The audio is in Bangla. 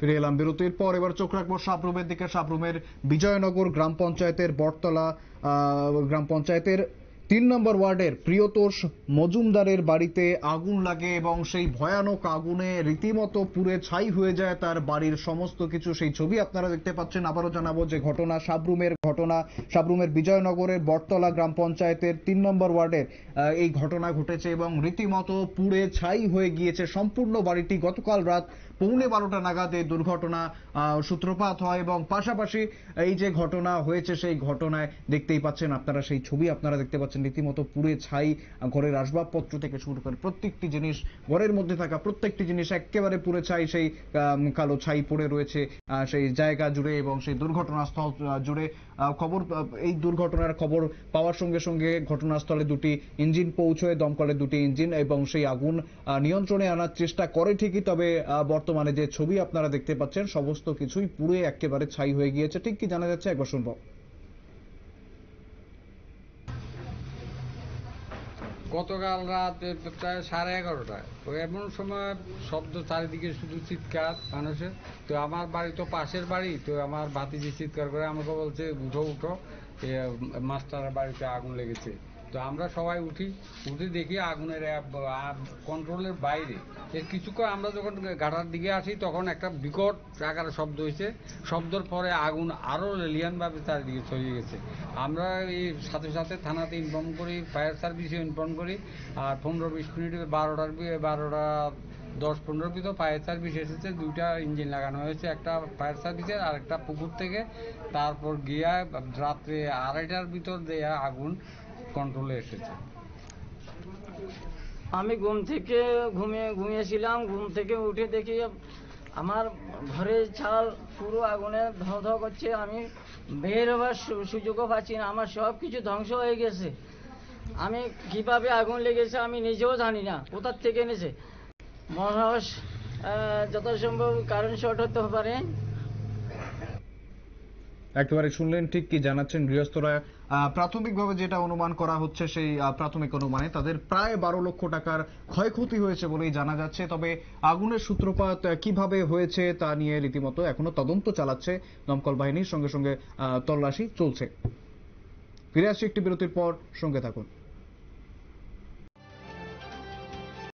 ফিরে এলাম বিরতির পর। এবার চোখ রাখবো সাবরুমের দিকে। সাবরুমের বিজয়নগর গ্রাম পঞ্চায়েতের বটতলা গ্রাম পঞ্চায়েতের ৩ নম্বর ওয়ার্ডের প্রিয়তোষ মজুমদারের বাড়িতে আগুন লাগে এবং সেই ভয়ানক আগুনে রীতিমতো পুড়ে ছাই হয়ে যায় তার বাড়ির সমস্ত কিছু। সেই ছবি আপনারা দেখতে পাচ্ছেন। আবারও জানাবো যে ঘটনা সাবরুমের বিজয়নগরের বটতলা গ্রাম পঞ্চায়েতের ৩ নম্বর ওয়ার্ডের এই ঘটনা ঘটেছে এবং রীতিমতো পুড়ে ছাই হয়ে গিয়েছে সম্পূর্ণ বাড়িটি। গতকাল রাত 11:15 নাগাদ এই দুর্ঘটনা সূত্রপাত হয় এবং পাশাপাশি এই যে ঘটনা হয়েছে সেই ঘটনায় দেখতেই পাচ্ছেন আপনারা, সেই ছবি আপনারা দেখতে পাচ্ছেন রীতিমতো পুড়ে ছাই। ঘরের আসবাবপত্র থেকে শুরু করে প্রত্যেকটি জিনিস, ঘরের মধ্যে থাকা প্রত্যেকটি জিনিস একেবারে পুড়ে ছাই, সেই কালো ছাই পড়ে রয়েছে সেই জায়গা জুড়ে এবং সেই দুর্ঘটনাস্থল জুড়ে। এই দুর্ঘটনার খবর পাওয়ার সঙ্গে সঙ্গে ঘটনাস্থলে দুটি ইঞ্জিন পৌঁছয়, দমকলের দুটি ইঞ্জিন, এবং সেই আগুন নিয়ন্ত্রণে আনার চেষ্টা করে ঠিকই। তবে বর্তমানে যে ছবি আপনারা দেখতে পাচ্ছেন সমস্ত কিছুই পুড়ে একেবারে ছাই হয়ে গিয়েছে। ঠিক কি জানা যাচ্ছে একবার শুনবো। গতকাল রাত প্রায় 11:30টায় তো এমন সময় শব্দ, চারিদিকে শুধু চিৎকার মানুষের। তো আমার বাড়ি তো পাশের বাড়ি, তো আমার ভাতিজি চিৎকার করে আমাকে বলছে উঠো উঠো, মাস্টারের বাড়িতে আগুন লেগেছে। তো আমরা সবাই উঠি দেখি আগুনের কন্ট্রোলের বাইরে। এর কিছুক্ষণ আমরা যখন গাড়ার দিকে আসি তখন একটা বিকট আকারে শব্দ হয়েছে। শব্দের পরে আগুন আরও লেলিয়ানভাবে চারিদিকে ছড়িয়ে গেছে। আমরা এই সাথে সাথে থানাতে ইনফর্ম করি, ফায়ার সার্ভিসে ইনফর্ম করি। আর 15-20 মিনিট 12টা 10-15 ভিতর ফায়ার সার্ভিস এসেছে। 2টা ইঞ্জিন লাগানো হয়েছে, একটা ফায়ার সার্ভিসের আর একটা পুকুর থেকে। তারপর গিয়া রাত্রে 2:30টার ভিতর দেয়া আগুন কন্ট্রোলে এসেছে। আমি ঘুম থেকে ঘুমিয়েছিলাম। ঘুম থেকে উঠে দেখি আমার ঘরের ছাল পুরো আগুনে ধোঁ ধোঁ করছে। আমি বের হওয়ার সুযোগও পাচ্ছি না, আমার সব কিছু ধ্বংস হয়ে গেছে। আমি কিভাবে আগুন লেগেছে আমি নিজেও জানি না, কোথার থেকে এনেছে। মনে হয় যথাসম্ভব কারেন্ট শর্ট হতে পারে। একেবারে শুনলেন, ঠিক কি জানাচ্ছেন গৃহস্থরা। প্রাথমিকভাবে যেটা অনুমান করা হচ্ছে, সেই প্রাথমিক অনুমানে তাদের প্রায় 12 লক্ষ টাকার ক্ষয়ক্ষতি হয়েছে বলেই জানা যাচ্ছে। তবে আগুনের সূত্রপাত কিভাবে হয়েছে তা নিয়ে রীতিমতো এখনো তদন্ত চালাচ্ছে দমকল বাহিনীর, সঙ্গে সঙ্গে তল্লাশি চলছে। ফিরে আসছি একটি বিরতির পর, সঙ্গে থাকুন।